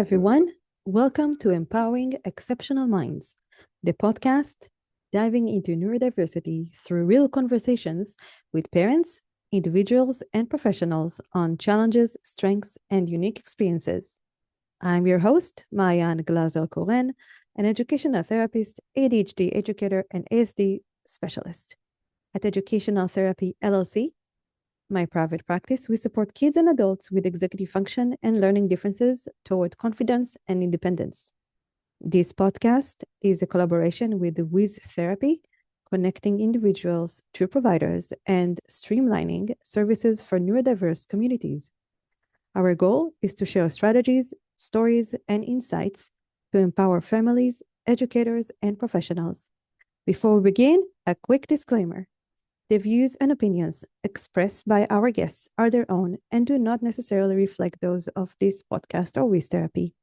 everyone. Welcome to Empowering Exceptional Minds, the podcast diving into neurodiversity through real conversations with parents, individuals, and professionals on challenges, strengths, and unique experiences. I'm your host, Maayan Glazer-Koren, an educational therapist, ADHD educator, and ASD specialist. At Educational Therapy LLC, my private practice, we support kids and adults with executive function and learning differences toward confidence and independence. This podcast is a collaboration with Wiz Therapy, connecting individuals to providers and streamlining services for neurodiverse communities. Our goal is to share strategies, stories, and insights to empower families, educators, and professionals. Before we begin, a quick disclaimer. The views and opinions expressed by our guests are their own and do not necessarily reflect those of this podcast or Wiz Therapy.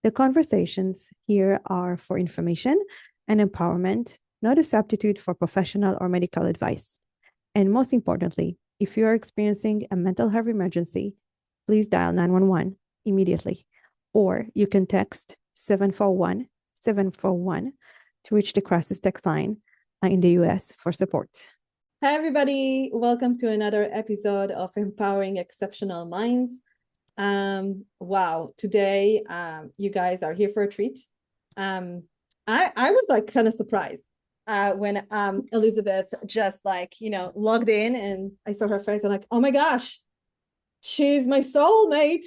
The conversations here are for information and empowerment, not a substitute for professional or medical advice. And most importantly, if you are experiencing a mental health emergency, please dial 911 immediately, or you can text 741-741 to reach the crisis text line in the US for support. Hi, everybody. Welcome to another episode of Empowering Exceptional Minds. Wow, today you guys are here for a treat. I was like kind of surprised when Elizabeth just logged in and I saw her face. I'm like, oh my gosh, she's my soulmate.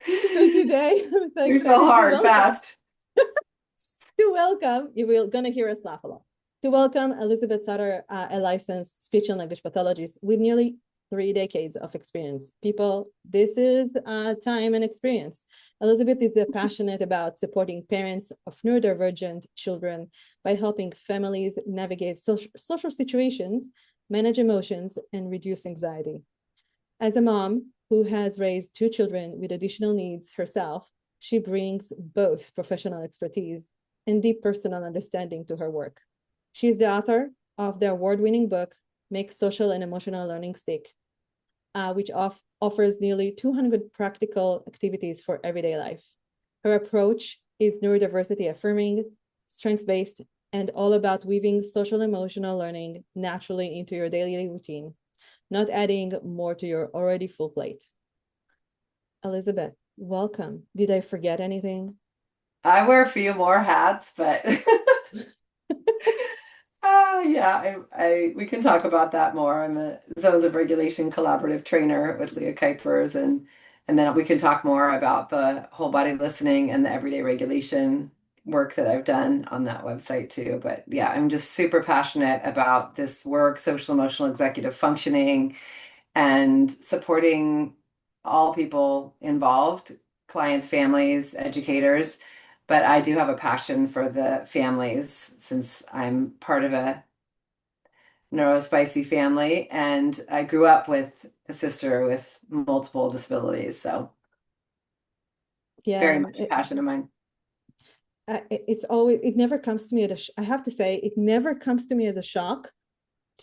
So today, we fell hard fast. To welcome, you're gonna hear us laugh a lot. To welcome Elizabeth Sautter, a licensed speech and language pathologist with nearly 3 decades of experience. People, this is time and experience. Elizabeth is passionate about supporting parents of neurodivergent children by helping families navigate social situations, manage emotions, and reduce anxiety. As a mom who has raised 2 children with additional needs herself, she brings both professional expertise and deep personal understanding to her work. She's the author of the award-winning book, Make Social and Emotional Learning Stick, which offers nearly 200 practical activities for everyday life. Her approach is neurodiversity affirming, strength-based, and all about weaving social emotional learning naturally into your daily routine, not adding more to your already full plate. Elizabeth, welcome. Did I forget anything? I wear a few more hats, but yeah, we can talk about that more. I'm a Zones of Regulation collaborative trainer with Leah Kuipers, and then we can talk more about the whole body listening and the everyday regulation work that I've done on that website too. But yeah, I'm just super passionate about this work, social emotional executive functioning, and supporting all people involved, clients, families, educators. But I do have a passion for the families since I'm part of a neurospicy family, and I grew up with a sister with multiple disabilities. So very much a passion of mine. It never comes to me I have to say, it never comes to me as a shock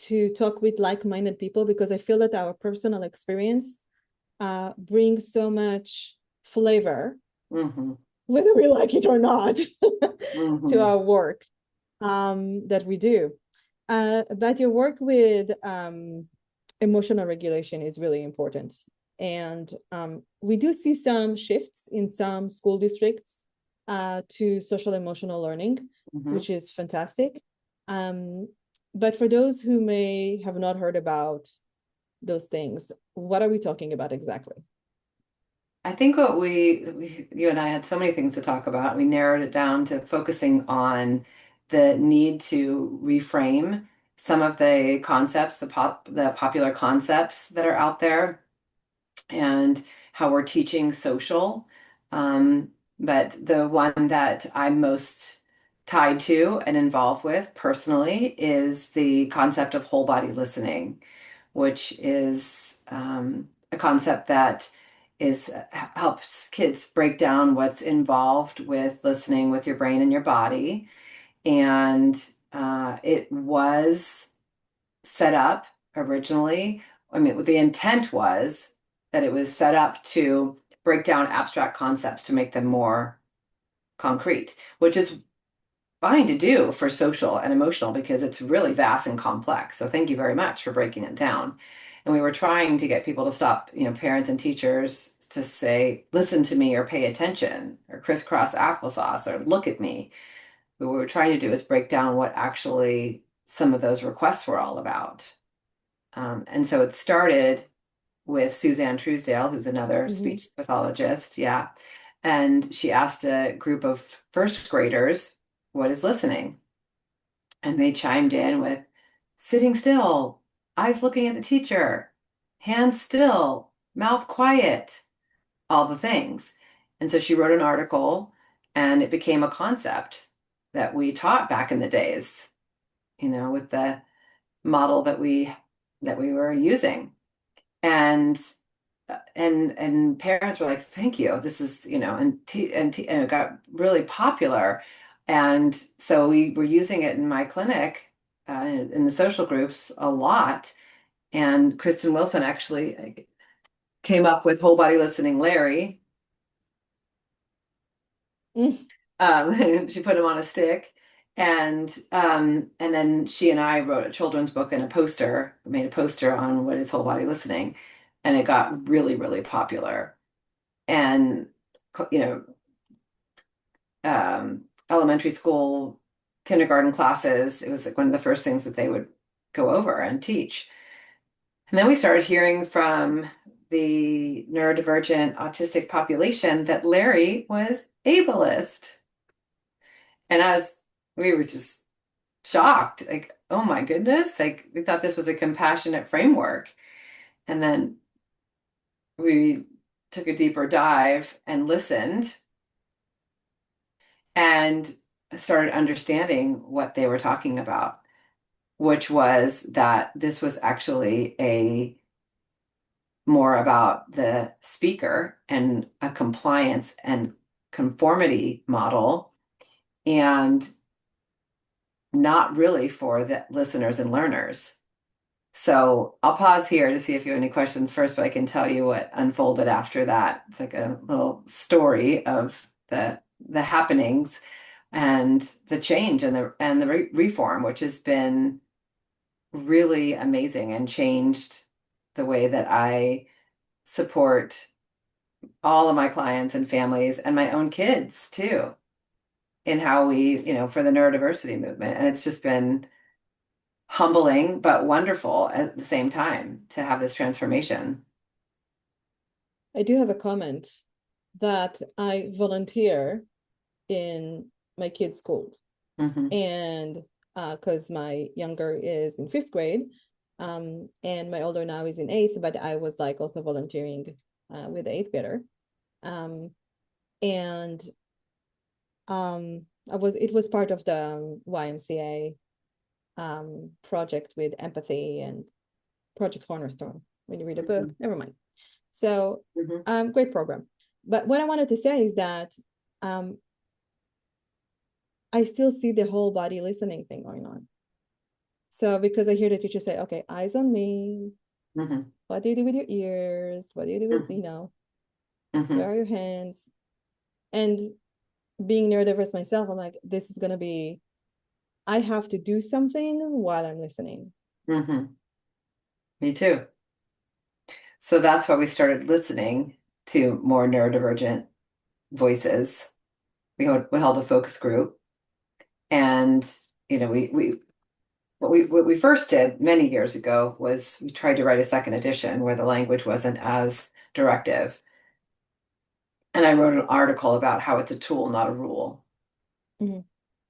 to talk with like-minded people, because I feel that our personal experience brings so much flavor, whether we like it or not, to our work that we do. But your work with emotional regulation is really important. And we do see some shifts in some school districts to social emotional learning, which is fantastic. But for those who may have not heard about those things, what are we talking about exactly? I think what you and I had so many things to talk about. We narrowed it down to focusing on the need to reframe some of the concepts, the popular concepts that are out there, and how we're teaching social. But the one that I'm most tied to and involved with personally is the concept of whole body listening, which is a concept that helps kids break down what's involved with listening with your brain and your body. And it was set up originally. I mean, the intent was that it was set up to break down abstract concepts to make them more concrete, which is fine to do for social and emotional because it's really vast and complex. So thank you very much for breaking it down. And we were trying to get people to stop, parents and teachers to say, listen to me or pay attention or crisscross applesauce or look at me. What we were trying to do is break down what actually some of those requests were all about. And so it started with Suzanne Truesdale, who's another Mhm. speech pathologist. Yeah. And she asked a group of first graders, what is listening? And they chimed in with sitting still, eyes looking at the teacher, hands still, mouth quiet, all the things. And so she wrote an article and it became a concept that we taught back in the days, with the model that we were using. And and parents were like, "Thank you. This is, and it got really popular." And so we were using it in my clinic, in the social groups a lot. And Kristen Wilson actually came up with whole body listening Larry. Mm. She put him on a stick. And then she and I wrote a children's book and made a poster on what is whole body listening. And it got really, really popular. And, you know, elementary school, kindergarten classes, it was like one of the first things that they would go over and teach. And then we started hearing from the neurodivergent autistic population that Larry was ableist. And we were just shocked, like, oh my goodness, like we thought this was a compassionate framework. And then we took a deeper dive and listened and started understanding what they were talking about, which was that this was actually a more about the speaker and a compliance and conformity model and not really for the listeners and learners. So I'll pause here to see if you have any questions first, but I can tell you what unfolded after that. It's like a little story of the happenings and the change and the reform, which has been really amazing and changed the way that I support all of my clients and families and my own kids too, in how we, for the neurodiversity movement. And it's just been humbling but wonderful at the same time to have this transformation. I do have a comment that I volunteer in my kids' school. Hmm. And because my younger is in fifth grade, and my older now is in eighth, but I was like also volunteering with the eighth grader. Um, and it was part of the YMCA project with empathy and Project Cornerstone. When you read a book, never mind. So, Hmm. great program. But what I wanted to say is that I still see the whole body listening thing going on. So because I hear the teacher say, okay, eyes on me. Hmm. What do you do with your ears? What do you do with, Hmm. where are your hands? And being neurodiverse myself, I'm like, this is going to be, I have to do something while I'm listening. Hmm. Me too. So that's why we started listening to more neurodivergent voices. We held a focus group, and we what we first did many years ago was we tried to write a second edition where the language wasn't as directive. And I wrote an article about how it's a tool, not a rule. Mm-hmm.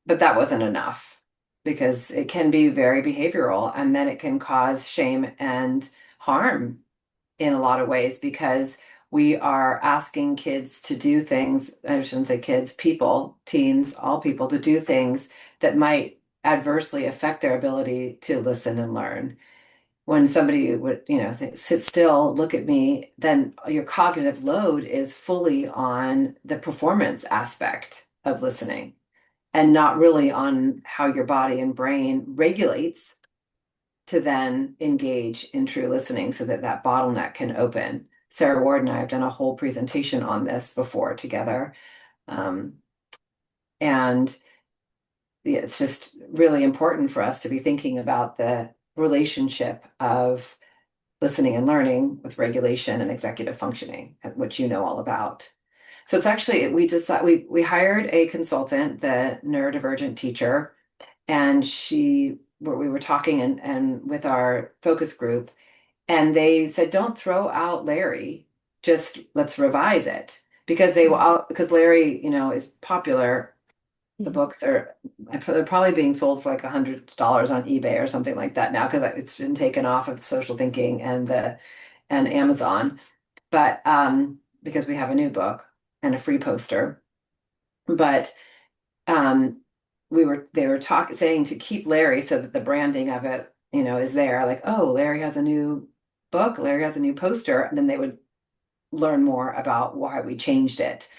But that wasn't enough because it can be very behavioral and then it can cause shame and harm in a lot of ways because we are asking kids to do things, I shouldn't say kids, people, teens, all people to do things that might adversely affect their ability to listen and learn. When somebody would, say, sit still, look at me, then your cognitive load is fully on the performance aspect of listening and not really on how your body and brain regulates to then engage in true listening so that that bottleneck can open. Sarah Ward and I have done a whole presentation on this before together. Um, and it's just really important for us to be thinking about the relationship of listening and learning with regulation and executive functioning, which you know all about. So it's actually we hired a consultant, the neurodivergent teacher, and we were talking and with our focus group, and they said, don't throw out Larry, just let's revise it because because Larry, is popular. The Mhm. books they're probably being sold for like $100 on eBay or something like that now because it's been taken off of social thinking and Amazon. But because we have a new book and a free poster. But um they were saying to keep Larry so that the branding of it, is there. Like, oh, Larry has a new book, Larry has a new poster, and then they would learn more about why we changed it.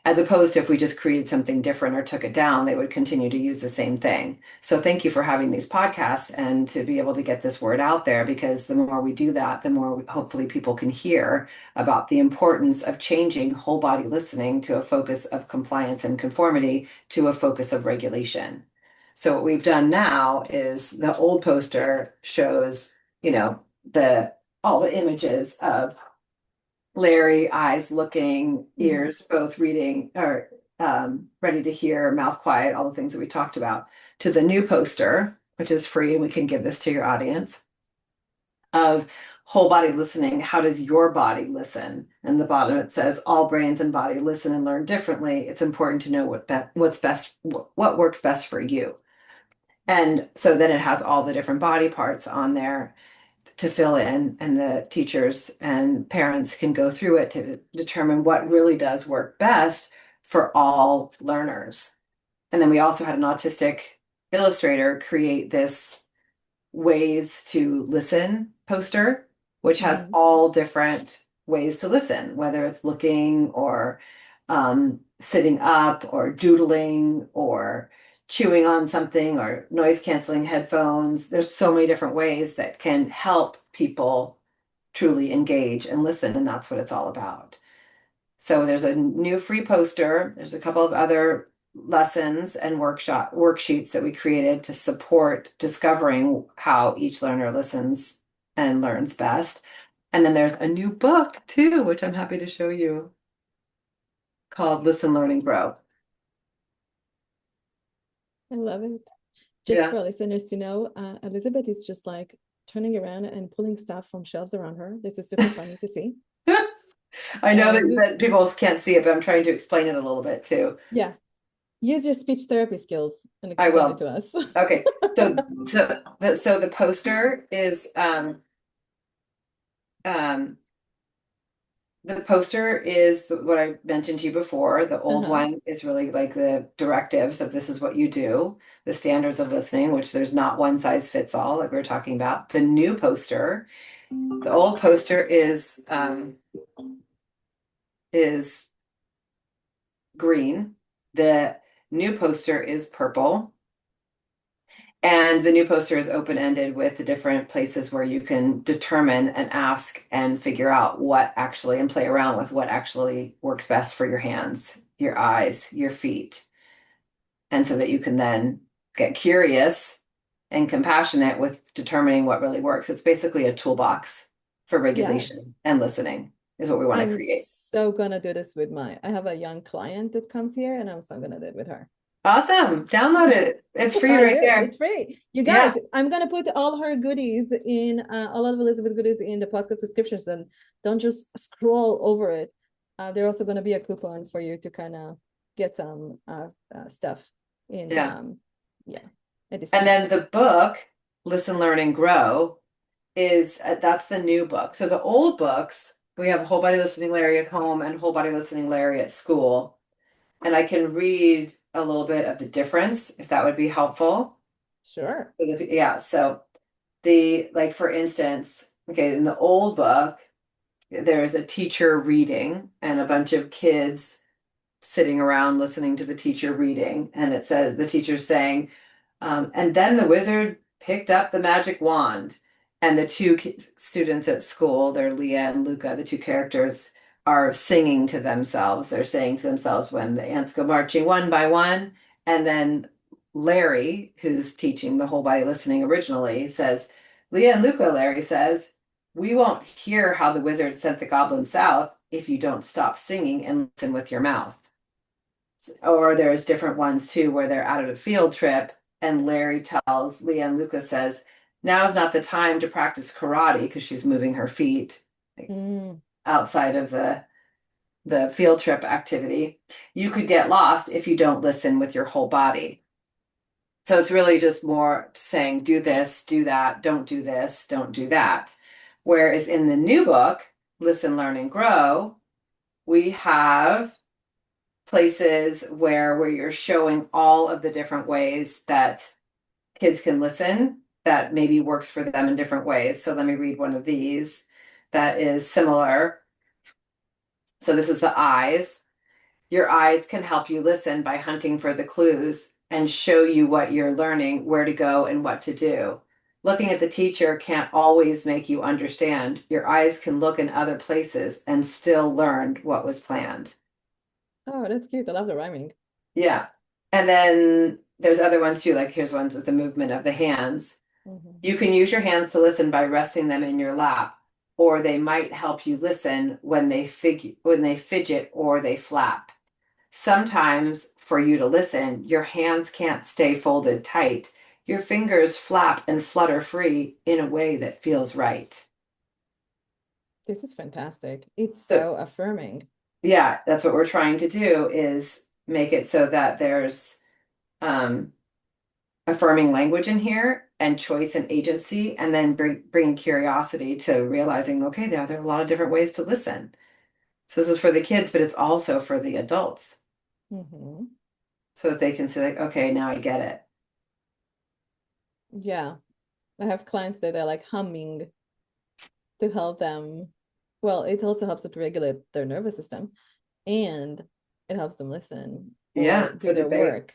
As opposed to if we just created something different or took it down, they would continue to use the same thing. So thank you for having these podcasts and to be able to get this word out there, because the more we do that, the more hopefully people can hear about the importance of changing whole body listening to a focus of compliance and conformity to a focus of regulation. So what we've done now is the old poster shows, the all the images of Larry, eyes looking, Mhm. ears both reading or ready to hear, mouth quiet, all the things that we talked about, to the new poster, which is free, and we can give this to your audience, of whole body listening. How does your body listen? And the bottom it says, all brains and body listen and learn differently. It's important to know what's best, what works best for you. And so then it has all the different body parts on there to fill in, and the teachers and parents can go through it to determine what really does work best for all learners. And then we also had an autistic illustrator create this ways to listen poster, which has Mhm. all different ways to listen, whether it's looking or sitting up or doodling or chewing on something or noise canceling headphones. There's so many different ways that can help people truly engage and listen, and that's what it's all about. So there's a new free poster. There's a couple of other lessons and worksheets that we created to support discovering how each learner listens and learns best. And then there's a new book too, which I'm happy to show you, called Listen, Learn, and Grow. I love it. Just Yeah. for listeners to know, Elizabeth is just like turning around and pulling stuff from shelves around her. This is super funny to see. I know that, And that people can't see it, but I'm trying to explain it a little bit too. yeah, use your speech therapy skills and I explain it will. to us. Okay. So the poster is um the poster is what I mentioned to you before. The old Uh-huh. one is really like the directives of this is what you do, the standards of listening, which there's not one size fits all, like we were talking about. The new poster, the old poster is green. The new poster is purple. And the new poster is open-ended with the different places where you can determine and ask and figure out what actually and play around with what actually works best for your hands, your eyes, your feet. And so that you can then get curious and compassionate with determining what really works. It's basically a toolbox for Yes. regulation and listening is what we want to I'm create. so gonna do this with I have a young client that comes here and I'm so gonna do it with her. Awesome. Download it. It's free I right did. It's there. free. You guys, Yeah. I'm gonna put all her goodies in all of Elizabeth goodies in the podcast descriptions, and don't just scroll over it. There's also gonna be a coupon for you to kind of get some stuff in Yeah. yeah, a And discount. then the book, Listen, Learn, and Grow, is that's the new book. So the old books, we have Whole Body Listening Larry at home and Whole Body Listening Larry at school. And I can read a little bit of the difference if that would be helpful. Sure. Yeah, so the like for instance, okay, in the old book, there's a teacher reading and a bunch of kids sitting around listening to the teacher reading, and it says the teacher's saying, and then the wizard picked up the magic wand And the two students at school, they're Leah and Luca, the two characters, are singing to themselves. They're saying to themselves when the ants go marching one by one. And then Larry, who's teaching the whole body listening originally, says, Leah and Luca, Larry says, we won't hear how the wizard sent the goblins south if you don't stop singing and listen with your mouth. Or there's different ones too where they're out at a field trip and Larry tells Leah and Luca says, now's not the time to practice karate because she's moving her feet like, Mm. outside of the field trip activity. You could get lost if you don't listen with your whole body. So it's really just more saying, do this, do that, don't do this, don't do that. Whereas in the new book, Listen, Learn, and Grow, we have places where you're showing all of the different ways that kids can listen that maybe works for them in different ways. So let me read one of these that is similar. So this is the eyes. Your eyes can help you listen by hunting for the clues and show you what you're learning, where to go, and what to do. Looking at the teacher can't always make you understand. Your eyes can look in other places and still learn what was planned. Oh, that's cute. I love the rhyming. Yeah. And then there's other ones too, like here's ones with the movement of the hands. Mhm. You can use your hands to listen by resting them in your lap, or they might help you listen when they fidget or they flap. Sometimes for you to listen, your hands can't stay folded tight. Your fingers flap and flutter free in a way that feels right. This is fantastic. It's So, so affirming. yeah, that's what we're trying to do is make it so that there's um, affirming language in here and choice and agency, and then bringing curiosity to realizing, okay, there are a lot of different ways to listen. So this is for the kids, but it's also for the adults Hmm. so that they can say, like, okay, now I get it. Yeah. I have clients that are like humming to help them. Well, it also helps them to regulate their nervous system and it helps them listen or Yeah, do for the their big. work.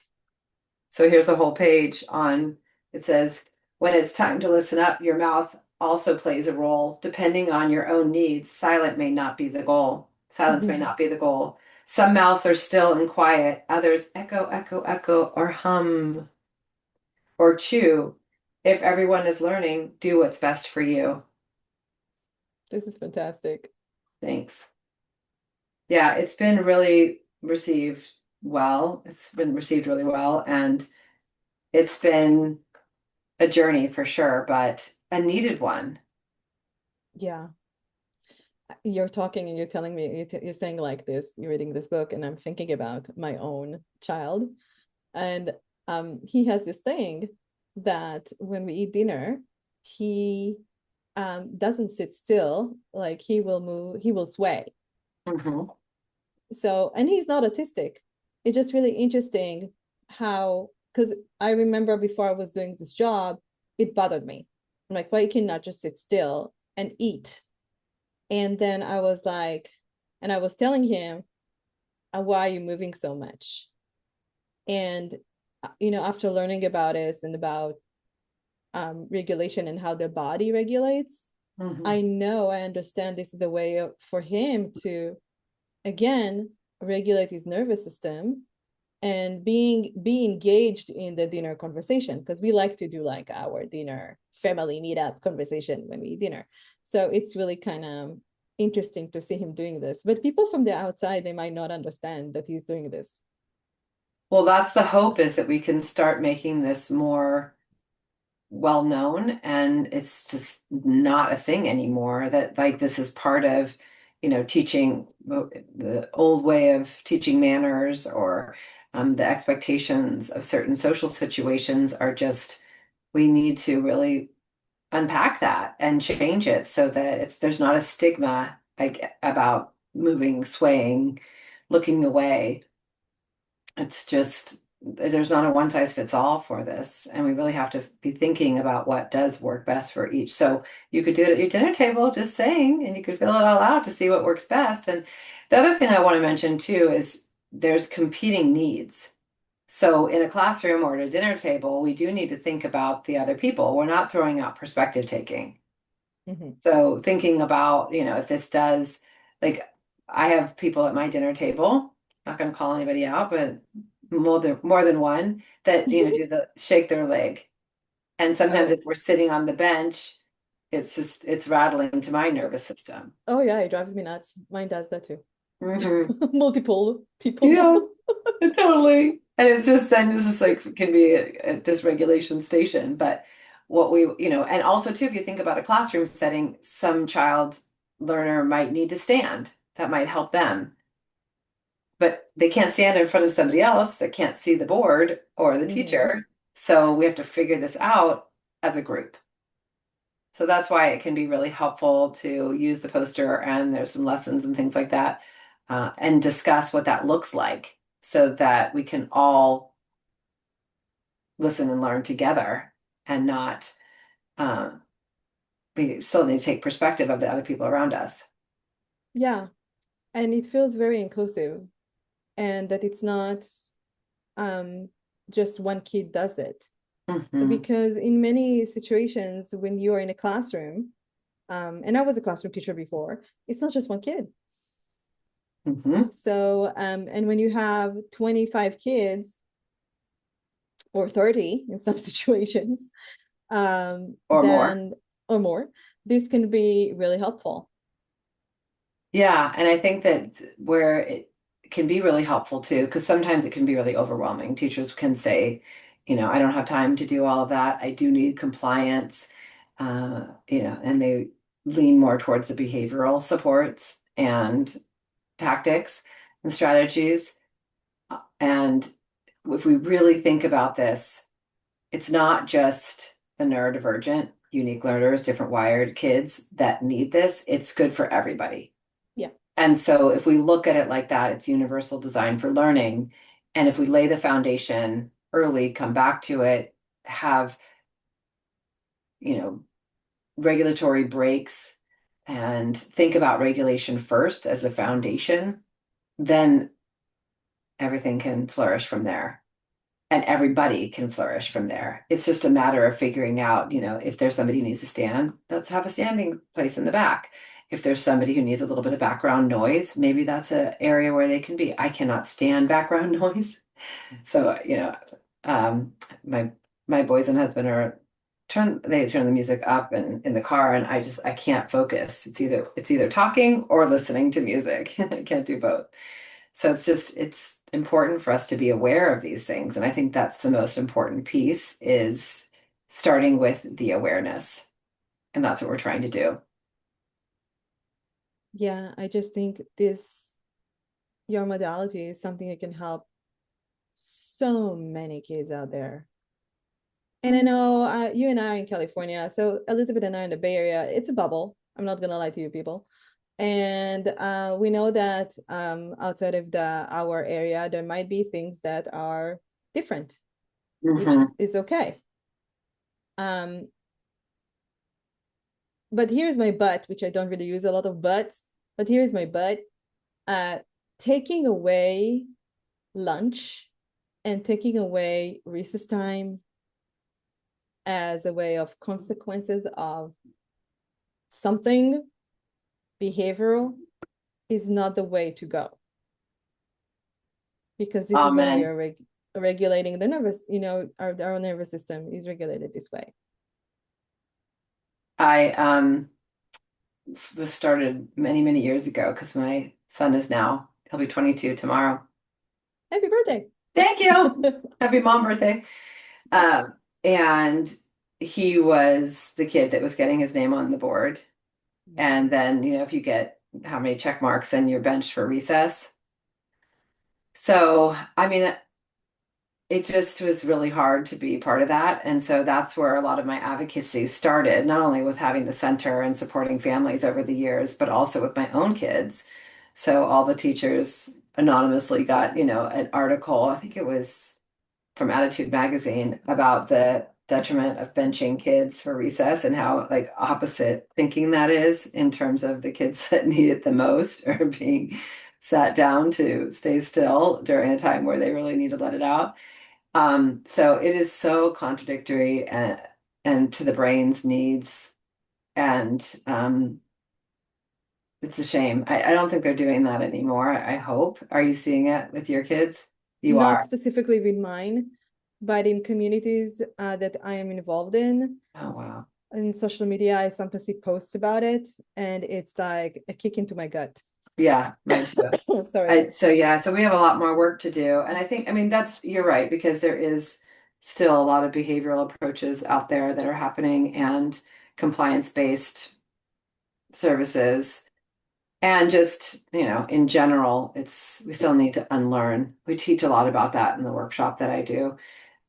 So here's a whole page on it says, when it's time to listen up, your mouth also plays a role. Depending on your own needs, silent may not be the goal. Silence may not be the goal. Some mouths are still and quiet, others echo, echo, echo, or hum or chew. If everyone is learning, do what's best for you. This is fantastic. Thanks. Yeah, it's been really received well. It's been received really well, and it's been a journey for sure, but a needed one. Yeah. You're talking and you're telling me, you're saying like this, you're reading this book, and I'm thinking about my own child. And he has this thing that when we eat dinner, he doesn't sit still, like he will move, he will sway. Mhm. So, and he's not autistic. It's just really interesting how, because I remember before I was doing this job, it bothered me. I'm like, why you cannot just sit still and eat? And then I was like, and I was telling him, why are you moving so much? And, after learning about this and about regulation and how the body regulates, Mhm. I understand this is a way for him to, again, regulate his nervous system and be engaged in the dinner conversation because we like to do like our dinner family meetup conversation when we eat dinner. So it's really kind of interesting to see him doing this. But people from the outside, they might not understand that he's doing this. Well, that's the hope is that we can start making this more well known and it's just not a thing anymore that like this is part of, teaching the old way of teaching manners or the expectations of certain social situations are just we need to really unpack that and change it so that there's not a stigma like about moving, swaying, looking away. It's just there's not a one size fits all for this, and we really have to be thinking about what does work best for each. So you could do it at your dinner table, just saying, and you could fill it all out to see what works best. And the other thing I want to mention too is there's competing needs. So in a classroom or at a dinner table, we do need to think about the other people. We're not throwing out perspective taking. Hmm. So thinking about, if this does, like, I have people at my dinner table, not going to call anybody out, but more than one that, do the shake their leg. And sometimes Oh, if we're sitting on the bench, it's rattling to my nervous system. oh yeah, it drives me nuts. Mine does that too. Hmm. Multiple people. Yeah, totally. And it's just then this is like can be a dysregulation station. But and also too, if you think about a classroom setting, some child learner might need to stand. That might help them. But they can't stand in front of somebody else that can't see the board or the Hmm. teacher. So we have to figure this out as a group. So that's why it can be really helpful to use the poster, and there's some lessons and things like that, and discuss what that looks like so that we can all listen and learn together and not, uh, we still need to take perspective of the other people around us. Yeah, and it feels very inclusive, and that it's not um just one kid does it. Hmm. Because in many situations when you are in a classroom, and I was a classroom teacher before, it's not just one kid. Hmm. So and when you have 25 kids or 30 in some situations, Or more. then or more, this can be really helpful. Yeah, and I think that where it can be really helpful too, because sometimes it can be really overwhelming. Teachers can say, I don't have time to do all of that. I do need compliance, and they lean more towards the behavioral supports and tactics and strategies. And if we really think about this, it's not just the neurodivergent, unique learners, different wired kids that need this. It's good for everybody. Yeah. And so if we look at it like that, it's universal design for learning. And if we lay the foundation early, come back to it, have, you know, regulatory breaks and think about regulation first as the foundation, then everything can flourish from there. And everybody can flourish from there. It's just a matter of figuring out, if there's somebody who needs to stand, let's have a standing place in the back. If there's somebody who needs a little bit of background noise, maybe that's an area where they can be. I cannot stand background noise. So, um, my my boys and husband they turn the music up and in the car, and I can't focus. It's either talking or listening to music. I can't do both. So it's important for us to be aware of these things. And I think that's the most important piece is starting with the awareness. And that's what we're trying to do. Yeah, I just think this your modality is something that can help so many kids out there. And I know you and I are in California, so Elizabeth and I are in the Bay Area. It's a bubble. I'm not gonna lie to you people. And we know that outside of our area, there might be things that are different, which Hmm. is okay. Um, but here's my but, which I don't really use a lot of buts, but here's my but. Uh, Taking away lunch and taking away recess time as a way of consequences of something behavioral is not the way to go, because this is when we Amen. are regulating the nervous, our nervous system is regulated this way. I this started many, many years ago because my son he'll be 22 tomorrow. Happy birthday. Thank you. Happy mom birthday. And he was the kid that was getting his name on the board. And then, if you get how many check marks and you're benched for recess. So, I mean, it just was really hard to be part of that. And so that's where a lot of my advocacy started, not only with having the center and supporting families over the years, but also with my own kids. So all the teachers anonymously got, an article, I think it was from Attitude Magazine, about the detriment of benching kids for recess and how like opposite thinking that is in terms of the kids that need it the most are being sat down to stay still during a time where they really need to let it out. So it is so contradictory and to the brain's needs And it's a shame. I don't think they're doing that anymore. I hope. Are you seeing it with your kids? You Not are. specifically with mine, but in communities that I am involved Oh, wow. in social media, I sometimes see posts about it, and it's like a kick into my gut. Yeah, mine too. Sorry. So yeah, so we have a lot more work to do. And I think, I mean, you're right, because there is still a lot of behavioral approaches out there that are happening and compliance-based services. And just, in general, we still need to unlearn. We teach a lot about that in the workshop that I do,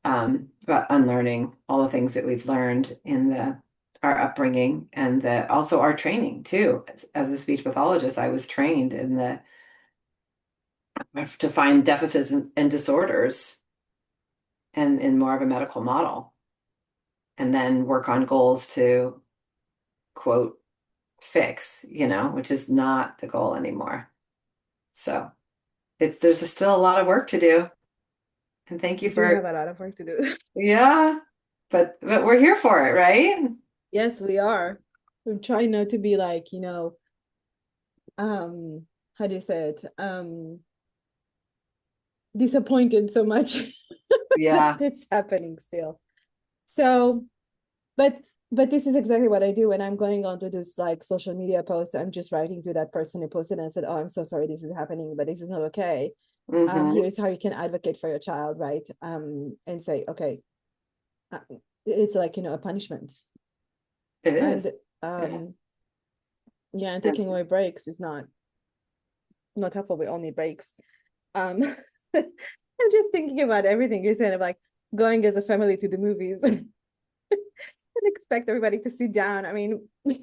about unlearning all the things that we've learned in our upbringing and also our training too. As a speech pathologist, I was trained to find deficits and disorders and in more of a medical model, and then work on goals to quote fix, which is not the goal anymore. So there's still a lot of work to do. And thank We you do for, have a lot of work to do. yeah, but we're here for it, right? Yes, we are. We're trying not to be like, how do you say it? Disappointed so much that Yeah. it's happening still. So, but this is exactly what I do when I'm going on to this like social media post. I'm just writing to that person who posted and said, "Oh, I'm so sorry this is happening, but this is not okay. Hmm. Here's how you can advocate for your child, right? And say, okay, uh, it's like a punishment, It is. and Yeah. yeah, and That's taking away breaks is not helpful. We all need breaks. Um, I'm just thinking about everything you're saying of like going as a family to the movies and expect everybody to sit down. I mean, this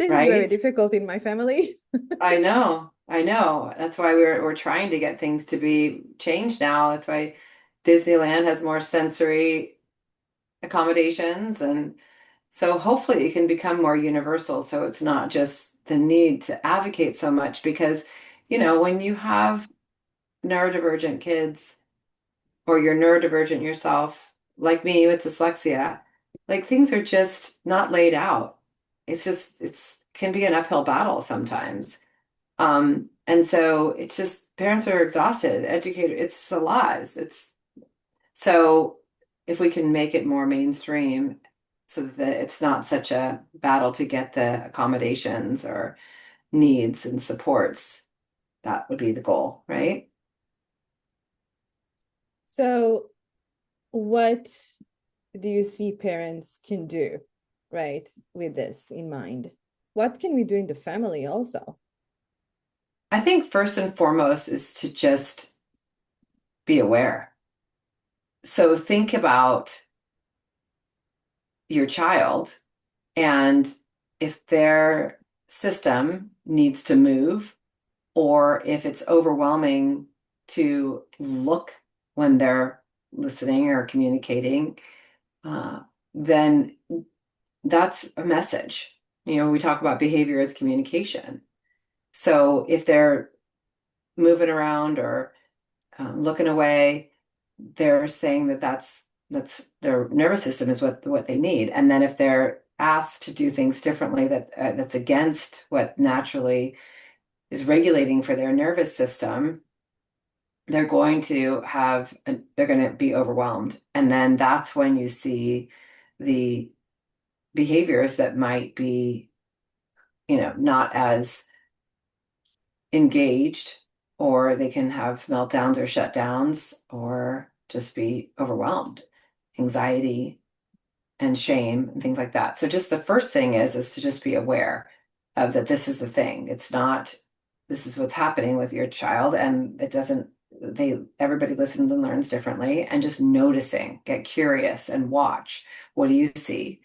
is very right. difficult in my family. I know. I know. That's why we're trying to get things to be changed now. That's why Disneyland has more sensory accommodations, and so hopefully it can become more universal, so it's not just the need to advocate so much, because when you have neurodivergent kids, or you're neurodivergent yourself, like me with dyslexia, like things are just not laid out. It's can be an uphill battle sometimes. And so it's just parents are exhausted, educated, it's just a lot. So if we can make it more mainstream so that it's not such a battle to get the accommodations or needs and supports, that would be the goal, right? So, what do you see parents can do, right, with this in mind? What can we do in the family also? I think first and foremost is to just be aware. So think about your child, and if their system needs to move, or if it's overwhelming to look when they're listening or communicating, uh, then that's a message. We talk about behavior as communication. So if they're moving around or looking away, they're saying that's their nervous system is what they need. And then if they're asked to do things differently, that's against what naturally is regulating for their nervous system, they're going to be overwhelmed. And then that's when you see the behaviors that might be, not as engaged, or they can have meltdowns or shutdowns, or just be overwhelmed, anxiety and shame and things like that. So just the first thing is to just be aware of that this is the thing. It's not, this is what's happening with your child, and it doesn't, everybody listens and learns differently, and just noticing, get curious and watch. What do you see?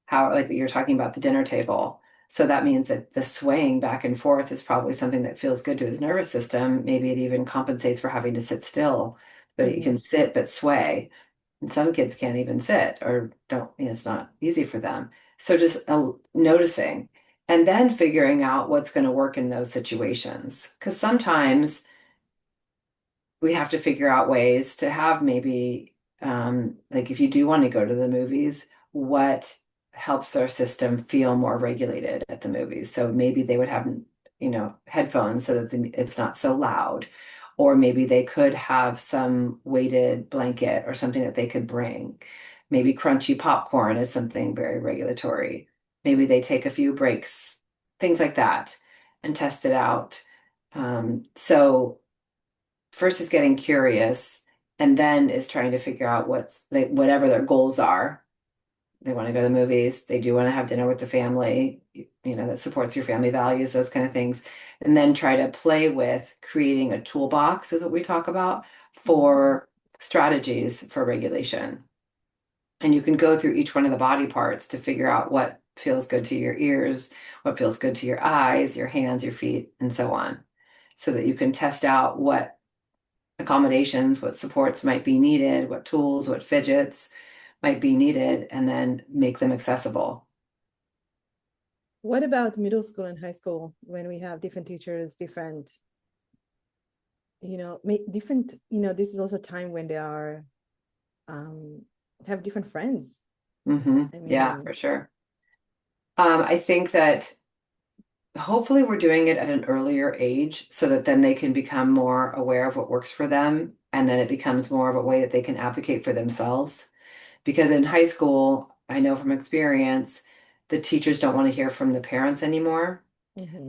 How, like you're talking about the dinner table. So that means that the swaying back and forth is probably something that feels good to his nervous system. Maybe it even compensates for having to sit still, but you can Mhm. sit but sway. And some kids can't even sit, or don't, it's not easy for them. So just noticing, and then figuring out what's going to work in those situations. Because sometimes we have to figure out ways to have maybe, like if you do want to go to the movies, what helps their system feel more regulated at the movies. So maybe they would have, headphones so that it's not so loud. Or maybe they could have some weighted blanket or something that they could bring. Maybe crunchy popcorn is something very regulatory. Maybe they take a few breaks, things like that, and test it out. So first is getting curious, and then is trying to figure out whatever their goals are. They want to go to the movies. They do want to have dinner with the family, that supports your family values, those kind of things. And then try to play with creating a toolbox is what we talk about for strategies for regulation. And you can go through each one of the body parts to figure out what feels good to your ears, what feels good to your eyes, your hands, your feet, and so on, so that you can test out what accommodations, what supports might be needed, what tools, what fidgets might be needed, and then make them accessible. What about middle school and high school when we have different teachers, different, different, this is also time when they are have different friends. Yeah, for sure. I think that hopefully we're doing it at an earlier age so that then they can become more aware of what works for them, and then it becomes more of a way that they can advocate for themselves. Because in high school, I know from experience, the teachers don't want to hear from the parents anymore.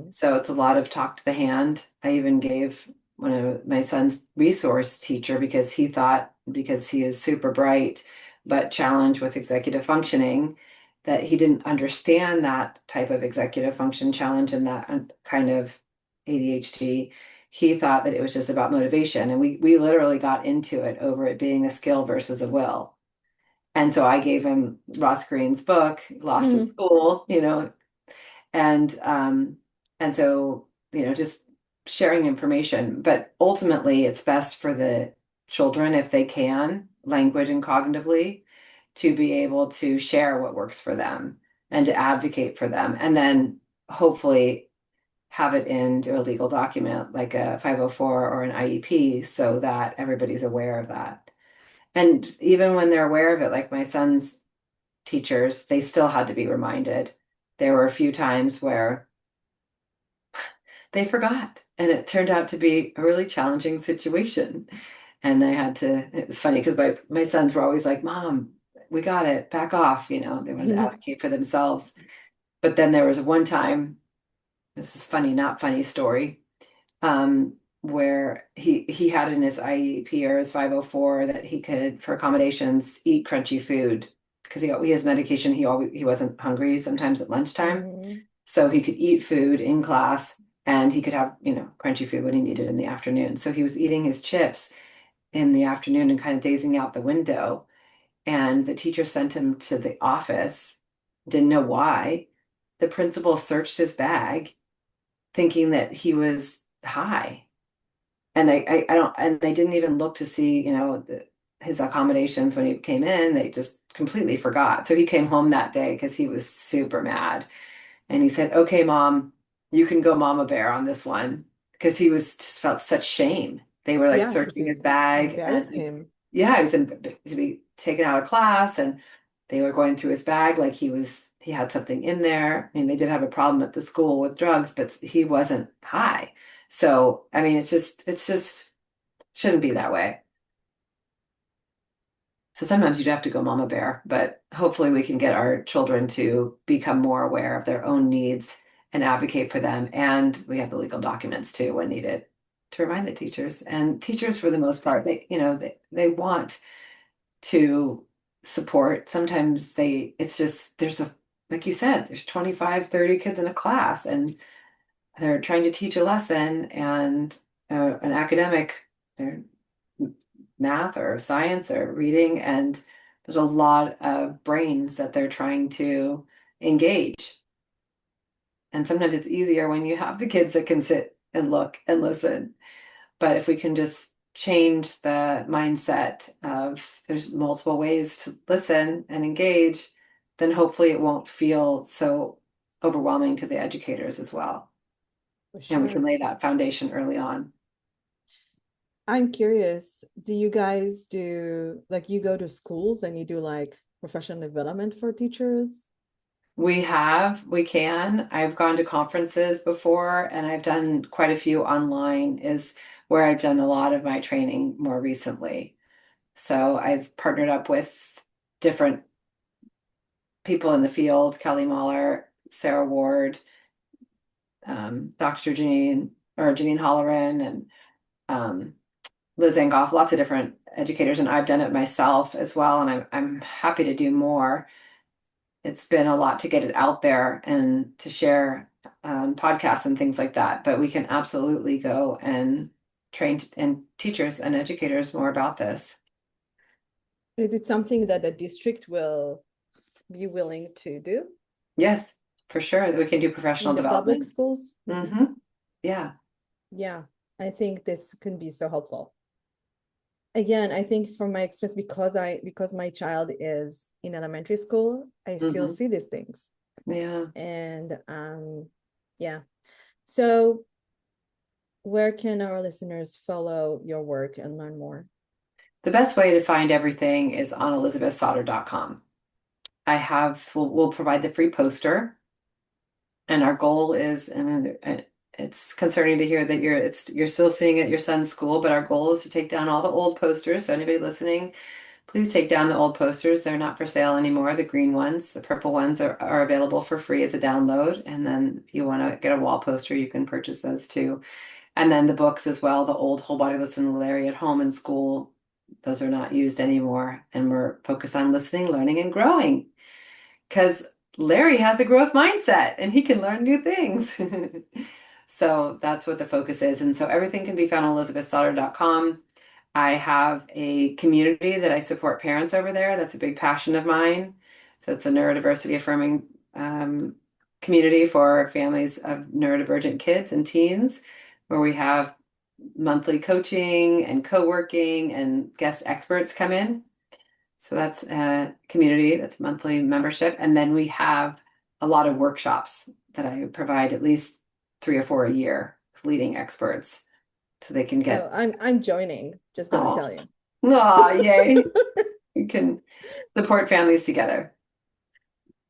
So it's a lot of talk to the hand. I even gave one of my son's resource teacher because he thought, because he is super bright, but challenged with executive functioning, that he didn't understand that type of executive function challenge and that kind of ADHD. He thought that it was just about motivation. And we literally got into it over it being a skill versus a will. And so I gave him Ross Greene's book, Lost in School, and so, just sharing information. But ultimately, it's best for the children, if they can, language and cognitively, to be able to share what works for them and to advocate for them. And then hopefully have it into a legal document like a 504 or an IEP so that everybody's aware of that. And even when they're aware of it, like my son's teachers, they still had to be reminded. There were a few times where they forgot, and it turned out to be a really challenging situation. And I had to, it was funny because my sons were always like, Mom, we got it, back off, they wanted to advocate for themselves. But then there was one time, this is funny, not funny story, where he had in his IEP or his 504 that he could, for accommodations, eat crunchy food because he has medication. He wasn't hungry sometimes at lunchtime, so he could eat food in class and he could have crunchy food when he needed in the afternoon. So he was eating his chips in the afternoon and kind of dazing out the window. And the teacher sent him to the office, didn't know why. The principal searched his bag, thinking that he was high. And I don't, and they didn't even look to see, his accommodations when he came in. They just completely forgot. So he came home that day because he was super mad. And he said, "Okay, Mom, you can go Mama Bear on this one." Because he was just felt such shame. They were like searching his bag, embarrassed and him. yeah, he was to be taken out of class, and they were going through his bag like he had something in there. I mean, they did have a problem at the school with drugs, but he wasn't high. So, I mean, it's just shouldn't be that way. So sometimes you have to go mama bear, but hopefully we can get our children to become more aware of their own needs and advocate for them. And we have the legal documents too when needed to remind the teachers. And teachers, for the most part, they want to support. Sometimes it's just, like you said, there's 25, 30 kids in a class and they're trying to teach a lesson and an academic, they're math or science or reading, and there's a lot of brains that they're trying to engage. And sometimes it's easier when you have the kids that can sit and look and listen. But if we can just change the mindset of there's multiple ways to listen and engage, then hopefully it won't feel so overwhelming to the educators as well. And we can lay that foundation early on. I'm curious, do you guys do, like, you go to schools and you do like professional development for teachers? We can. I've gone to conferences before and I've done quite a few online is where I've done a lot of my training more recently. So I've partnered up with different people in the field, Kelly Mahler, Sarah Ward, Dr. Janine Holleran, and um, Liz Angoff, lots of different educators, and I've done it myself as well, and I'm happy to do more. It's been a lot to get it out there and to share podcasts and things like that, but we can absolutely go and train and teachers and educators more about this. Is it something that the district will be willing to do Yes, for sure. We can do in professional the public development. schools? Mm-hmm. Yeah. Yeah, I think this can be so helpful. Again, I think from my experience, because my child is in elementary school, I still Mm-hmm. see these things. Yeah. And yeah. So where can our listeners follow your work and learn more? The best way to find everything is on elizabethsautter.com. We'll provide the free poster, and our goal is, and it's concerning to hear that you're still seeing it at your son's school, but our goal is to take down all the old posters. So anybody listening, please take down the old posters. They're not for sale anymore. The green ones, the purple ones are available for free as a download. And then if you want to get a wall poster, you can purchase those too. And then the books as well, the old Whole Body Listen, Larry at Home and School, those are not used anymore. And we're focused on listening, learning, and growing. Because Larry has a growth mindset and he can learn new things. So that's what the focus is. And so everything can be found on elizabethsautter.com. I have a community that I support parents over there. That's a big passion of mine. So it's a neurodiversity affirming community for families of neurodivergent kids and teens, where we have monthly coaching and co-working and guest experts come in. So that's a community that's monthly membership. And then we have a lot of workshops that I provide at least 3 or 4 a year with leading experts so they can Oh, get, I'm joining, just gonna oh, tell you. oh, yay. You can support families together.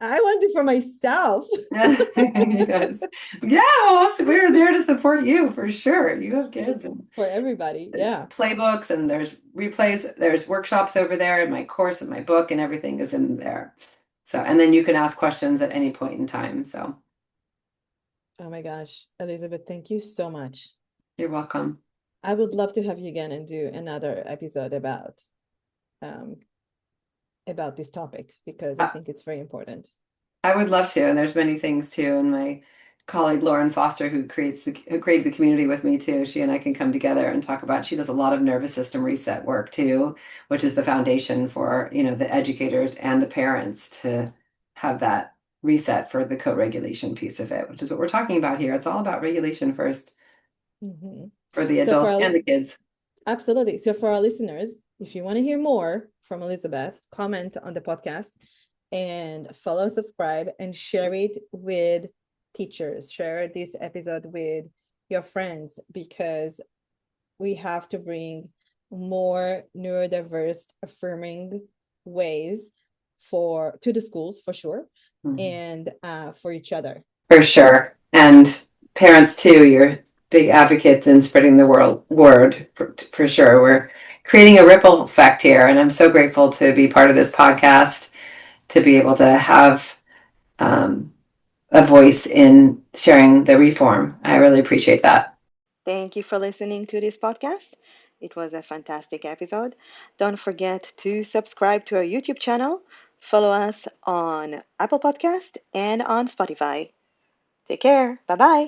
I want to for myself. Yes. Yeah, well, we're there to support you for sure. You have kids and For everybody. there's Yeah. playbooks and there's replays, there's workshops over there, and my course and my book and everything is in there. So, and then you can ask questions at any point in time. So Oh my gosh, Elizabeth, thank you so much. you're welcome. I would love to have you again and do another episode um about this topic because I I, think it's very important. I would love to, and there's many things too. And my colleague Lauren Foster, who created the community with me too, she and I can come together and talk about. She does a lot of nervous system reset work too, which is the foundation for, the educators and the parents to have that reset for the co-regulation piece of it, which is what we're talking about here. It's all about regulation first Mhm. for the So for adults our, and the kids. absolutely. So for our listeners, if you want to hear more from Elizabeth, comment on the podcast and follow, subscribe, and share it with teachers. Share this episode with your friends because we have to bring more neurodiverse affirming ways to the schools for sure, Mhm. and for each other. For sure. And parents too, you're big advocates in spreading the word for sure. We're creating a ripple effect here, and I'm so grateful to be part of this podcast, to be able to have um, a voice in sharing the reform. I really appreciate that. Thank you for listening to this podcast. It was a fantastic episode. Don't forget to subscribe to our YouTube channel, follow us on Apple Podcast and on Spotify. Take care. Bye bye.